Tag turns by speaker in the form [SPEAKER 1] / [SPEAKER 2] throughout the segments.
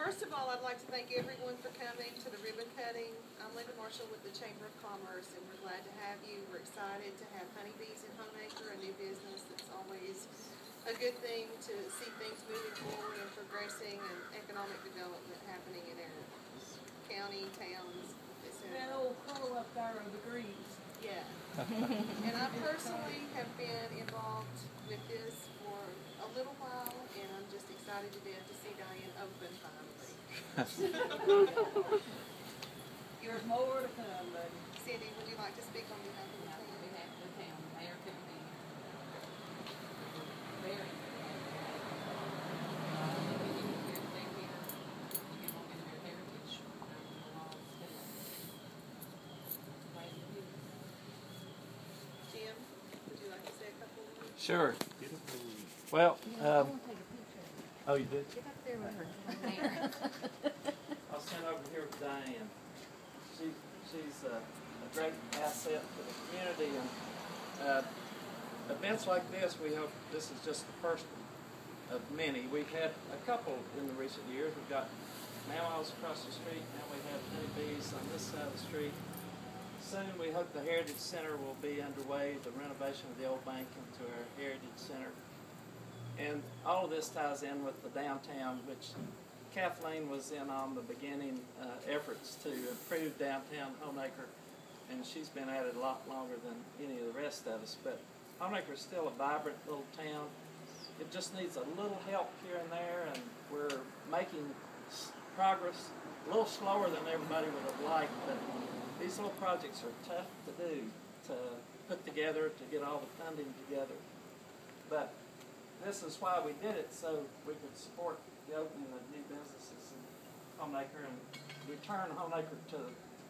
[SPEAKER 1] First of all, I'd like to thank everyone for coming to the ribbon cutting. I'm Linda Marshall with the Chamber of Commerce, and we're glad to have you. We're excited to have honeybees in Honaker, a new business. That's always a good thing to see things moving forward and progressing and economic development happening in our county, towns, etc.
[SPEAKER 2] That old crow up there of the greens.
[SPEAKER 1] Yeah. And I personally have been involved with this for a little while, and I'm just excited to death to see Diane open finally.
[SPEAKER 2] There's more to come, buddy.
[SPEAKER 1] Cindy, would you like to speak on behalf of the town?
[SPEAKER 3] On behalf of the town, the mayor couldn't be very happy. We need to hear the day here, you get on in their heritage, the laws,
[SPEAKER 1] Jim, would you like to say a couple of words?
[SPEAKER 4] Sure. Well, oh, you did?
[SPEAKER 3] Get up there with her.
[SPEAKER 4] I'll stand over here with Diane. She's a great asset to the community, and events like this, we hope this is just the first of many. We've had a couple in the recent years. We've got mamos across the street, now we have honeybees on this side of the street. Soon we hope the Heritage Center will be underway, the renovation of the old bank into our Heritage Center. And all of this ties in with the downtown, which Kathleen was in on the beginning efforts to improve downtown Honaker, and she's been at it a lot longer than any of the rest of us. But Honaker is still a vibrant little town. It just needs a little help here and there, and we're making progress a little slower than everybody would have liked, but these little projects are tough to do, to put together, to get all the funding together. But this is why we did it, so we could support the opening of new businesses in Honaker and return Honaker to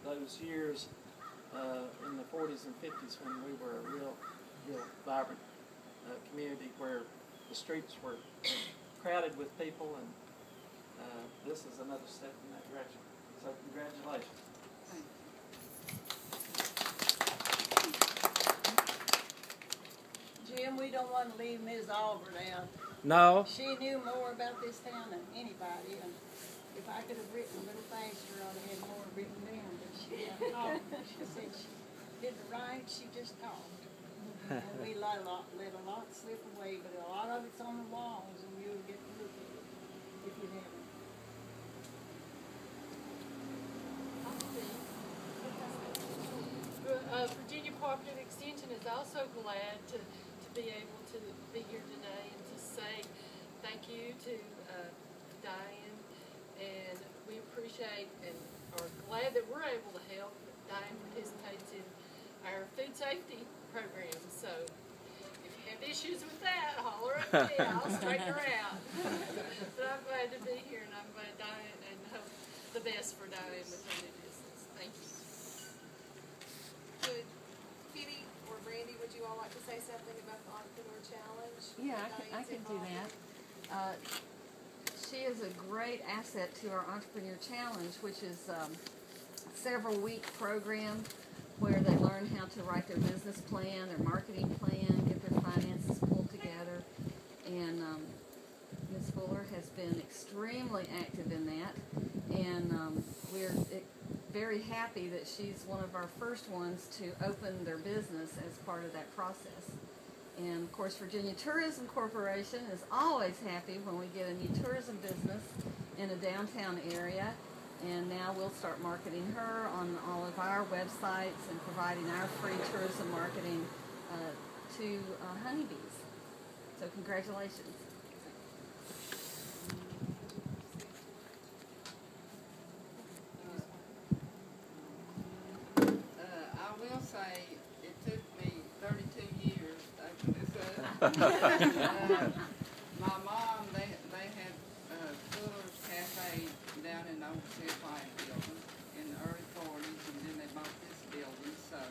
[SPEAKER 4] those years in the 40s and 50s when we were a real vibrant community where the streets were crowded with people, and this is another step in that direction. So congratulations.
[SPEAKER 2] Jim, we don't want to leave Ms. Auburn out.
[SPEAKER 4] No.
[SPEAKER 2] She knew more about this town than anybody, and if I could have written a little faster, I'd have had more written down, but she didn't talk. She said she didn't write, she just talked. And we let a lot slip away, but a lot of it's on the walls, and you'll get to look at it if you haven't.
[SPEAKER 5] Virginia Cooperative Extension is also glad to be able to be here today and to say thank you to Diane, and we appreciate and are glad that we're able to help. Diane participates in our food safety program, so if you have issues with that, holler at me, I'll straighten her out. But I'm glad to be here, and I'm glad Diane, and hope the best for Diane with her new business. Thank you.
[SPEAKER 1] Would Kitty or Brandy, would you all like to say something about the Entrepreneur Challenge?
[SPEAKER 3] Yeah, I can do that. She is a great asset to our Entrepreneur Challenge, which is a several-week program where they learn how to write their business plan, their marketing plan, get their finances pulled together. And Ms. Fuller has been extremely active in that, and we're very happy that she's one of our first ones to open their business as part of that process. And of course, Virginia Tourism Corporation is always happy when we get a new tourism business in a downtown area. And now we'll start marketing her on all of our websites and providing our free tourism marketing to honeybees. So congratulations.
[SPEAKER 6] I will say it took me 32 years to open this up. My mom, they had Fuller's Cafe down in the old Plant building in the early 40s, and then they bought this building. So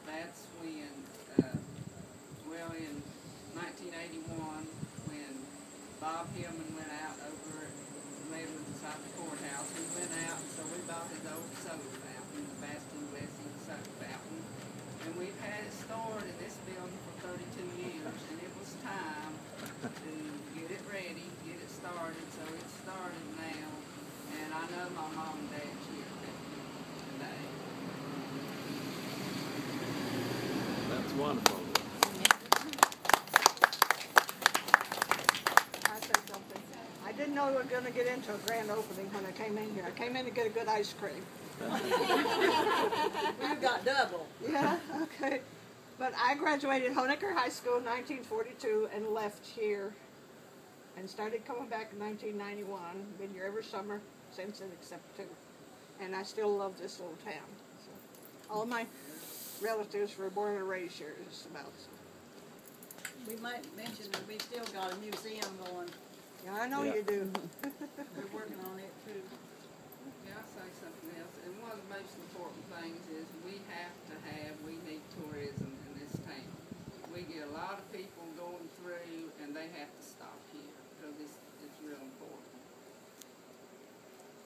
[SPEAKER 6] that's when, well, in 1981, when Bob Hillman went out over at Lebanon beside the courthouse, we went out, and so we bought his old soda fountain, the Bastion Blessing soda fountain. And we've had it stored in this building for 32 years, and it was time to get it ready, get it started. So it's started now. I know my mom and dad's here today.
[SPEAKER 4] That's wonderful.
[SPEAKER 2] I said something. I didn't know we were gonna get into a grand opening when I came in here. I came in to get a good ice cream.
[SPEAKER 7] You got double.
[SPEAKER 2] Yeah, okay. But I graduated Honaker High School in 1942 and left here and started coming back in 1991. Been here every summer since then except 2. And I still love this little town. So, all my relatives were born and raised here, just about. So.
[SPEAKER 7] We might mention that we still got a museum going.
[SPEAKER 2] Yeah, I know you do.
[SPEAKER 7] We're working on it too.
[SPEAKER 6] Yeah, I'll say something else. And one of the most important things is we need tourism in this town. We get a lot of people going through and they have to stop here because it's real important.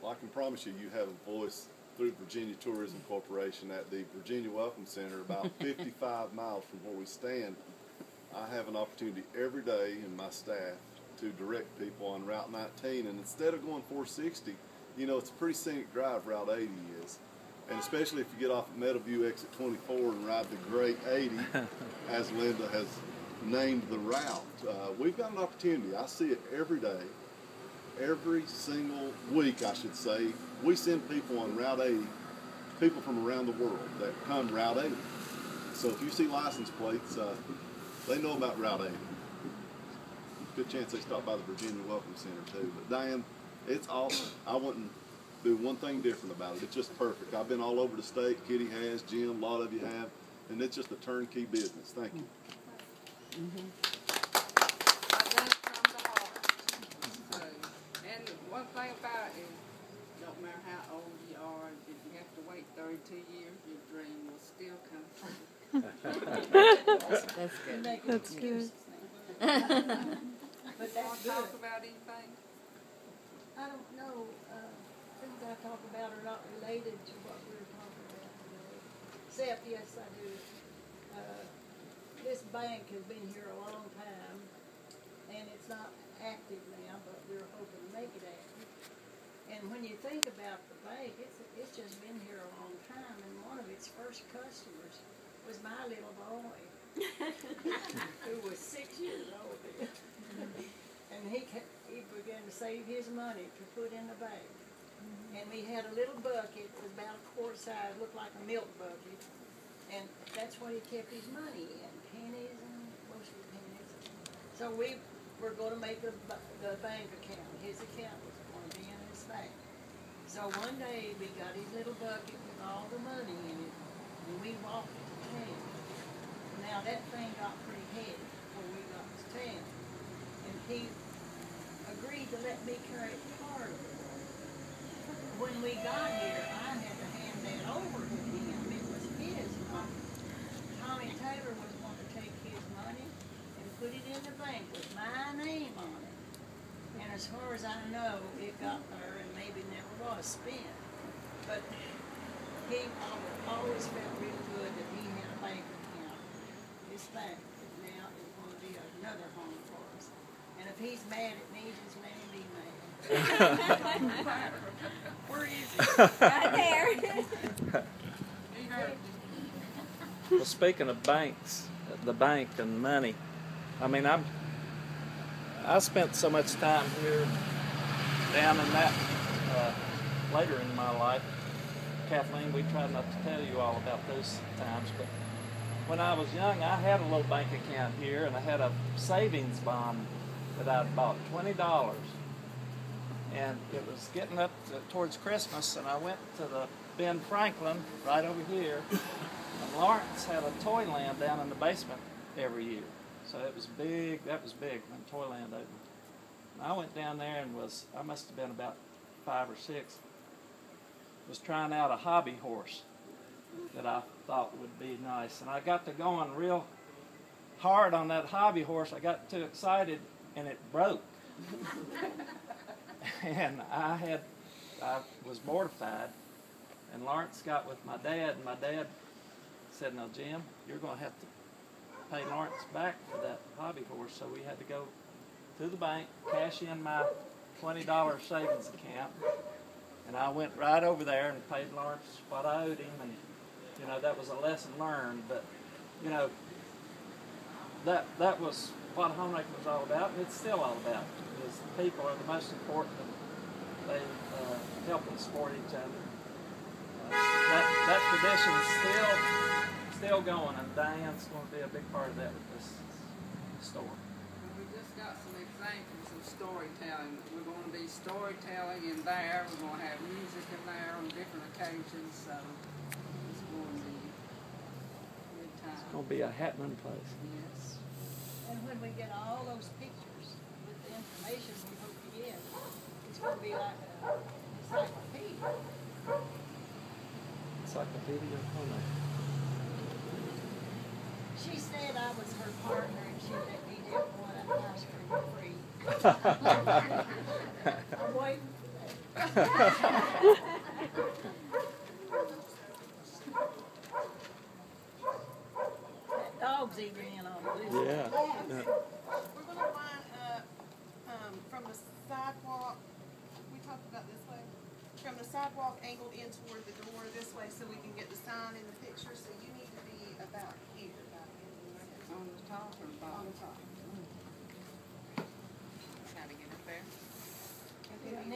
[SPEAKER 8] Well, I can promise you, you have a voice through Virginia Tourism Corporation at the Virginia Welcome Center, about 55 miles from where we stand. I have an opportunity every day in my staff to direct people on Route 19, and instead of going 460, you know, it's a pretty scenic drive, Route 80 is. And especially if you get off at Meadowview exit 24 and ride the Great 80, as Linda has named the route. We've got an opportunity. I see it every day. Every single week, I should say, we send people on Route 80, people from around the world that come Route 80. So if you see license plates, they know about Route 80. Good chance they stop by the Virginia Welcome Center too. But Diane, it's awesome. I wouldn't do one thing different about it. It's just perfect. I've been all over the state. Kitty has, Jim, a lot of you have, and it's just a turnkey business. Thank you.
[SPEAKER 6] I done it from the heart. So, and one thing about it is, don't matter how old you are, if you have to wait 32 years, your dream will still come true.
[SPEAKER 3] That's good.
[SPEAKER 7] That's good. But
[SPEAKER 6] Want
[SPEAKER 7] that's
[SPEAKER 6] to talk
[SPEAKER 7] good.
[SPEAKER 6] about anything?
[SPEAKER 7] I don't know, things I talk about are not related to what we were talking about today. Except, yes, I do. This bank has been here a long time, and it's not active now, but we're hoping to make it active. And when you think about the bank, it's just been here a long time, and one of its first customers was my little boy, who was 6 years old then. And he began to save his money to put in the bank. And we had a little bucket, it was about a quart size, looked like a milk bucket. And that's what he kept his money in, pennies and mostly pennies. So we were going to make the bank account. His account was going to be in his bank. So one day we got his little bucket with all the money in it, and we walked it to town. Now that thing got pretty heavy before we got to town. And he agreed to let me carry part of it. When we got here, I had to hand that over to him. It was his money. Tommy Taylor was going to take his money and put it in the bank with my name on it. And as far as I know, it got there and maybe never was spent. But he always felt real good that he had a bank account. This bank now is going to be another home for us. And if he's mad at me, just let him be mad. Where is he?
[SPEAKER 9] Right there.
[SPEAKER 6] He heard
[SPEAKER 4] Well, speaking of banks, the bank and money, I mean, I spent so much time here down in that later in my life. Kathleen, we tried not to tell you all about those times, but when I was young, I had a little bank account here, and I had a savings bond that I'd bought, $20. And it was getting up towards Christmas, and I went to the Ben Franklin right over here, and Lawrence had a Toyland down in the basement every year. So it was big, that was big when Toyland opened. And I went down there and I must have been about 5 or 6, was trying out a hobby horse that I thought would be nice. And I got to going real hard on that hobby horse. I got too excited, and it broke. And I was mortified, and Lawrence got with my dad, and my dad said, "No, Jim, you're going to have to pay Lawrence back for that hobby horse." So we had to go to the bank, cash in my $20 savings account, And I went right over there and paid Lawrence what I owed him, and you know, that was a lesson learned. But you know, that was what Honaker was all about, and it's still all about. Is people are the most important, and they help and support each other. That tradition's still going, and Diane's going to be a big part of that with this store.
[SPEAKER 6] And we just got some examples of storytelling. We're going to be storytelling in there. We're going to have music in there on different occasions. So it's going to be a good time.
[SPEAKER 4] It's going to be a happening place.
[SPEAKER 6] Yes.
[SPEAKER 2] And when we get all those pictures with the information we hope to get, it's going to be like a encyclopedia.
[SPEAKER 4] Encyclopedia of Honaker.
[SPEAKER 2] She said I was her partner and she let me have one ice cream free. I'm waiting for that. That dog's eager in on this.
[SPEAKER 4] Yeah.
[SPEAKER 1] We're gonna line up, from the sidewalk, we talked about this way, from the sidewalk angled in toward the door this way so we can get the sign in the picture, so you need to be about here.
[SPEAKER 6] On the top or the bottom?
[SPEAKER 1] On the top.
[SPEAKER 6] Try to get it there.
[SPEAKER 1] And then